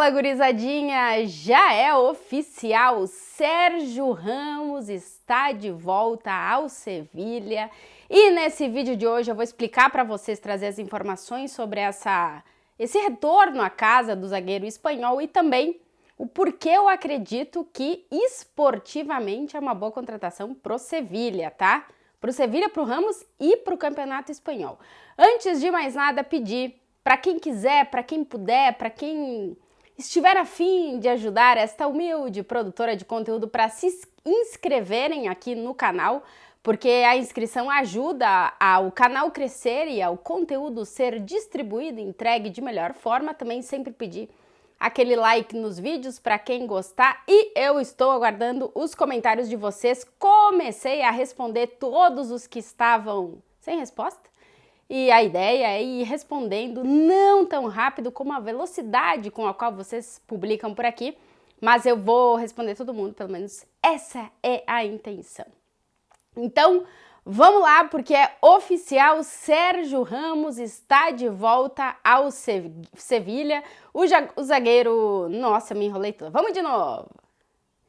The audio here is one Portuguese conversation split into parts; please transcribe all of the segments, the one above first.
Fala, gurizadinha! Já é oficial, Sérgio Ramos está de volta ao Sevilha e nesse vídeo de hoje eu vou explicar para vocês, trazer as informações sobre esse retorno à casa do zagueiro espanhol e também o porquê eu acredito que esportivamente é uma boa contratação pro Sevilha, tá? Pro Sevilha, pro Ramos e pro Campeonato Espanhol. Antes de mais nada, pedir para quem quiser, para quem puder, para quem estiver a fim de ajudar esta humilde produtora de conteúdo para se inscreverem aqui no canal, porque a inscrição ajuda ao canal crescer e ao conteúdo ser distribuído e entregue de melhor forma. Também sempre pedir aquele like nos vídeos para quem gostar e eu estou aguardando os comentários de vocês. Comecei a responder todos os que estavam sem resposta. E a ideia é ir respondendo não tão rápido como a velocidade com a qual vocês publicam por aqui, mas eu vou responder todo mundo, pelo menos essa é a intenção. Então, vamos lá, porque é oficial, Sérgio Ramos está de volta ao Sevilha, o zagueiro... Nossa, me enrolei toda. Vamos de novo!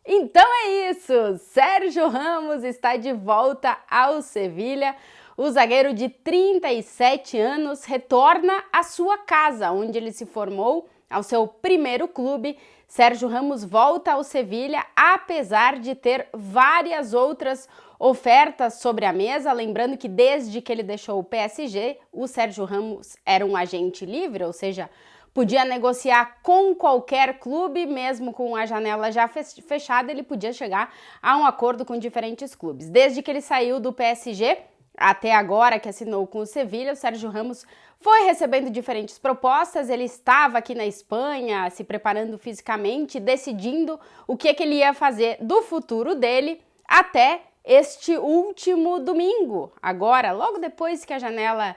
Então é isso, Sérgio Ramos está de volta ao Sevilha. O zagueiro de 37 anos retorna à sua casa, onde ele se formou, ao seu primeiro clube. Sérgio Ramos volta ao Sevilha, apesar de ter várias outras ofertas sobre a mesa. Lembrando que desde que ele deixou o PSG, o Sérgio Ramos era um agente livre, ou seja, podia negociar com qualquer clube, mesmo com a janela já fechada, ele podia chegar a um acordo com diferentes clubes. Desde que ele saiu do PSG... Até agora que assinou com o Sevilha, o Sérgio Ramos foi recebendo diferentes propostas. Ele estava aqui na Espanha, se preparando fisicamente, decidindo o que ele ia fazer do futuro dele até este último domingo. Agora, logo depois que a janela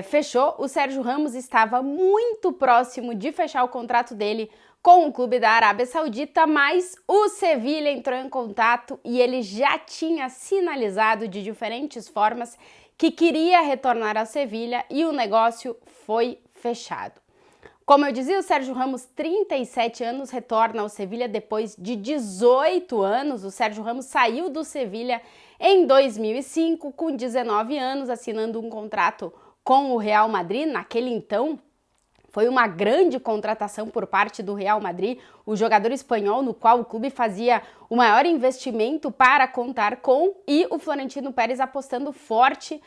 fechou, o Sérgio Ramos estava muito próximo de fechar o contrato dele com o clube da Arábia Saudita, mas o Sevilha entrou em contato e ele já tinha sinalizado de diferentes formas que queria retornar ao Sevilha e o negócio foi fechado. Como eu dizia, o Sérgio Ramos, 37 anos, retorna ao Sevilha depois de 18 anos. O Sérgio Ramos saiu do Sevilha em 2005, com 19 anos, assinando um contrato com o Real Madrid. Naquele então, foi uma grande contratação por parte do Real Madrid, o jogador espanhol no qual o clube fazia o maior investimento para contar com, e o Florentino Pérez apostando forte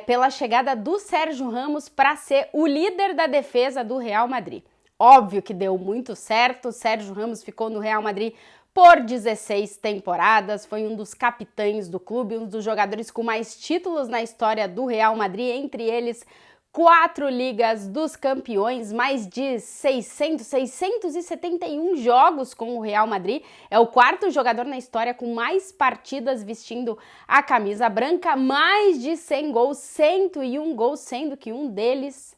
pela chegada do Sérgio Ramos para ser o líder da defesa do Real Madrid. Óbvio que deu muito certo, o Sérgio Ramos ficou no Real Madrid por 16 temporadas, foi um dos capitães do clube, um dos jogadores com mais títulos na história do Real Madrid, entre eles 4 Ligas dos Campeões, mais de 671 jogos com o Real Madrid. É o quarto jogador na história com mais partidas vestindo a camisa branca, mais de 100 gols, 101 gols, sendo que um deles,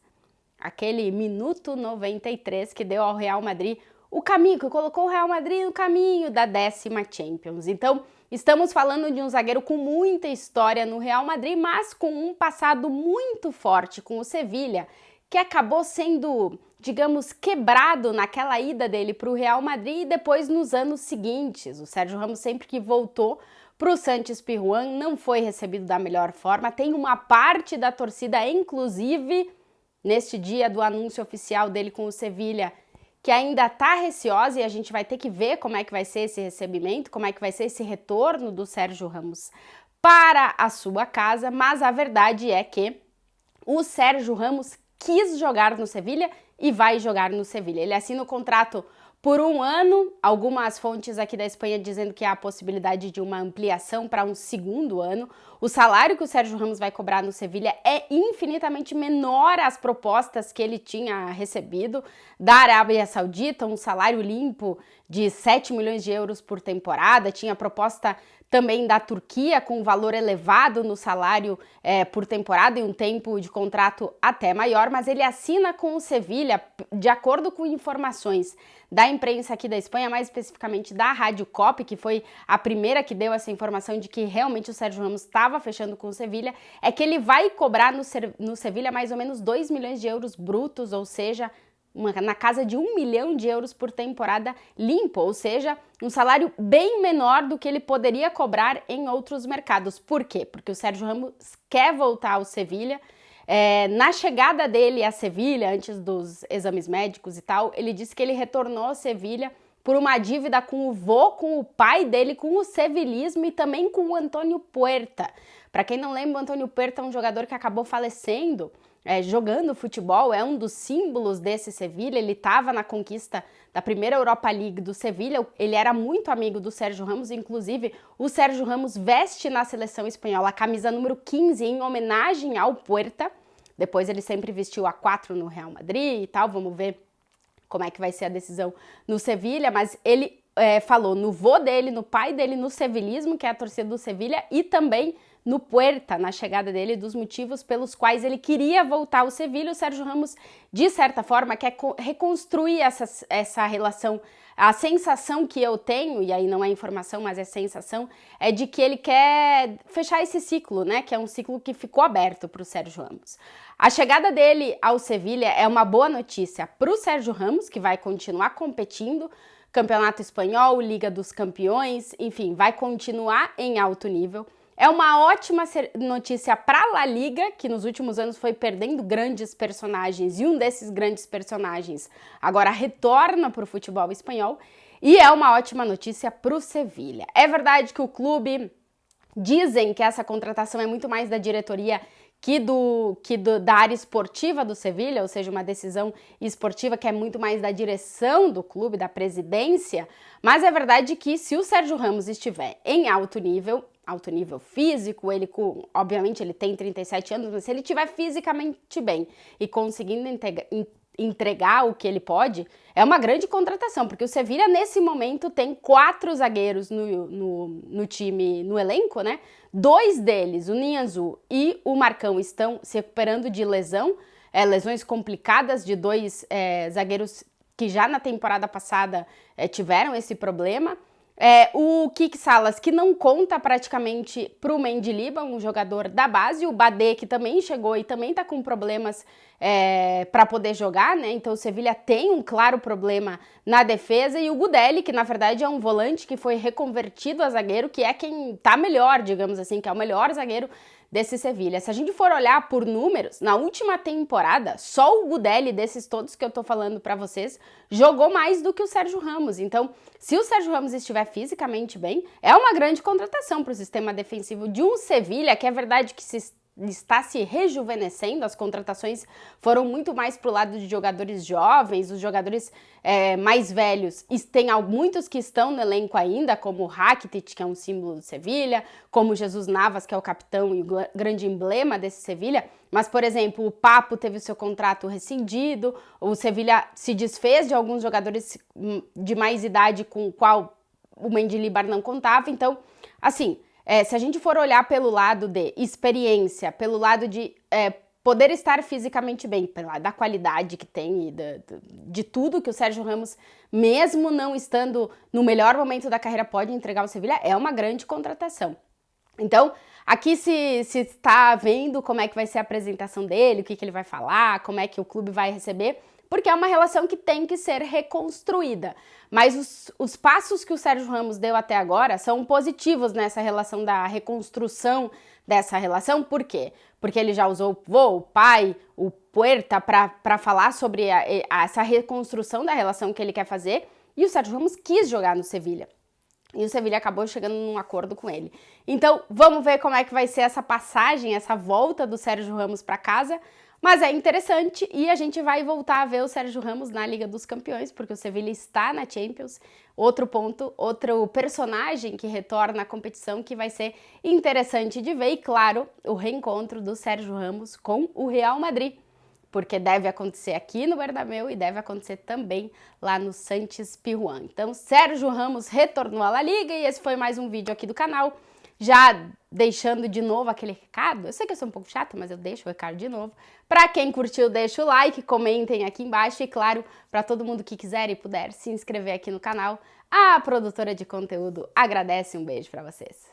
aquele minuto 93 que deu ao Real Madrid o caminho, que colocou o Real Madrid no caminho da 10ª Champions. Então, estamos falando de um zagueiro com muita história no Real Madrid, mas com um passado muito forte com o Sevilha, que acabou sendo, digamos, quebrado naquela ida dele para o Real Madrid e depois nos anos seguintes. O Sérgio Ramos, sempre que voltou para o Saint-Étienne, não foi recebido da melhor forma. Tem uma parte da torcida, inclusive, neste dia do anúncio oficial dele com o Sevilha, que ainda está receosa, e a gente vai ter que ver como é que vai ser esse recebimento, como é que vai ser esse retorno do Sérgio Ramos para a sua casa, mas a verdade é que o Sérgio Ramos quis jogar no Sevilha e vai jogar no Sevilha. Ele assina o contrato por 1 ano, algumas fontes aqui da Espanha dizendo que há a possibilidade de uma ampliação para um 2º ano. O salário que o Sérgio Ramos vai cobrar no Sevilha é infinitamente menor às propostas que ele tinha recebido da Arábia Saudita, um salário limpo de 7 milhões de euros por temporada. Tinha proposta também da Turquia com um valor elevado no salário por temporada e um tempo de contrato até maior, mas ele assina com o Sevilha, de acordo com informações da imprensa aqui da Espanha, mais especificamente da Rádio COPE, que foi a primeira que deu essa informação de que realmente o Sérgio Ramos estava fechando com o Sevilha, é que ele vai cobrar no Sevilha mais ou menos 2 milhões de euros brutos, ou seja, na casa de 1 milhão de euros por temporada limpo, ou seja, um salário bem menor do que ele poderia cobrar em outros mercados. Por quê? Porque o Sérgio Ramos quer voltar ao Sevilha. Na chegada dele a Sevilha, antes dos exames médicos e tal, ele disse que ele retornou ao Sevilha por uma dívida com o vô, com o pai dele, com o sevilismo e também com o Antônio Puerta. Para quem não lembra, o Antônio Puerta é um jogador que acabou falecendo jogando futebol, é um dos símbolos desse Sevilha. Ele estava na conquista da primeira Europa League do Sevilha, ele era muito amigo do Sérgio Ramos, inclusive o Sérgio Ramos veste na seleção espanhola a camisa número 15 em homenagem ao Puerta. Depois ele sempre vestiu a 4 no Real Madrid e tal, vamos ver como é que vai ser a decisão no Sevilha, mas ele falou no vô dele, no pai dele, no sevilismo, que é a torcida do Sevilha, e também no Puerta, na chegada dele, dos motivos pelos quais ele queria voltar ao Sevilha. O Sérgio Ramos, de certa forma, quer reconstruir essa relação. A sensação que eu tenho, e aí não é informação, mas é sensação, é de que ele quer fechar esse ciclo, né? Que é um ciclo que ficou aberto para o Sérgio Ramos. A chegada dele ao Sevilha é uma boa notícia para o Sérgio Ramos, que vai continuar competindo, Campeonato Espanhol, Liga dos Campeões, enfim, vai continuar em alto nível. É uma ótima notícia para a La Liga, que nos últimos anos foi perdendo grandes personagens, e um desses grandes personagens agora retorna para o futebol espanhol. E é uma ótima notícia para o Sevilha. É verdade que o clube, dizem que essa contratação é muito mais da diretoria da área esportiva do Sevilha, ou seja, uma decisão esportiva que é muito mais da direção do clube, da presidência, mas é verdade que se o Sérgio Ramos estiver em alto nível físico, obviamente ele tem 37 anos, mas se ele estiver fisicamente bem e conseguindo entregar o que ele pode, é uma grande contratação, porque o Sevilha nesse momento tem 4 zagueiros no time, no elenco, né? 2 deles, o Nianzou e o Marcão, estão se recuperando de lesões complicadas de 2 zagueiros que já na temporada passada tiveram esse problema. O Quique Salas, que não conta praticamente para o Mendilibar, um jogador da base, o Badé, que também chegou e também está com problemas para poder jogar, né? Então o Sevilha tem um claro problema na defesa, e o Gudeli, que na verdade é um volante que foi reconvertido a zagueiro, que é quem tá melhor, digamos assim, que é o melhor zagueiro desse Sevilha. Se a gente for olhar por números, na última temporada, só o Gudeli, desses todos que eu tô falando para vocês, jogou mais do que o Sérgio Ramos. Então, se o Sérgio Ramos estiver fisicamente bem, é uma grande contratação para o sistema defensivo de um Sevilha, que é verdade que está se rejuvenescendo. As contratações foram muito mais pro lado de jogadores jovens, os jogadores mais velhos. Tem muitos que estão no elenco ainda, como o Rakitic, que é um símbolo do Sevilha, como o Jesus Navas, que é o capitão e o grande emblema desse Sevilha. Mas, por exemplo, o Papo teve o seu contrato rescindido, o Sevilha se desfez de alguns jogadores de mais idade com o qual o Mendilibar não contava. Então, assim, se a gente for olhar pelo lado de experiência, pelo lado de poder estar fisicamente bem, pelo lado da qualidade que tem e de tudo que o Sérgio Ramos, mesmo não estando no melhor momento da carreira, pode entregar ao Sevilha, é uma grande contratação. Então, aqui se está vendo como é que vai ser a apresentação dele, o que ele vai falar, como é que o clube vai receber, porque é uma relação que tem que ser reconstruída. Mas os passos que o Sérgio Ramos deu até agora são positivos nessa relação da reconstrução dessa relação. Por quê? Porque ele já usou o vô, o pai, o Puerta para falar sobre essa reconstrução da relação que ele quer fazer, e o Sérgio Ramos quis jogar no Sevilha. E o Sevilha acabou chegando num acordo com ele. Então, vamos ver como é que vai ser essa passagem, essa volta do Sérgio Ramos para casa. Mas é interessante, e a gente vai voltar a ver o Sérgio Ramos na Liga dos Campeões, porque o Sevilha está na Champions. Outro ponto, outro personagem que retorna à competição que vai ser interessante de ver. E, claro, o reencontro do Sérgio Ramos com o Real Madrid, porque deve acontecer aqui no Bernabéu e deve acontecer também lá no Sanchez-Pizjuán. Então, Sérgio Ramos retornou à La Liga, e esse foi mais um vídeo aqui do canal. Já deixando de novo aquele recado, eu sei que eu sou um pouco chata, mas eu deixo o recado de novo. Para quem curtiu, deixa o like, comentem aqui embaixo, e claro, para todo mundo que quiser e puder se inscrever aqui no canal, a produtora de conteúdo agradece. Um beijo para vocês.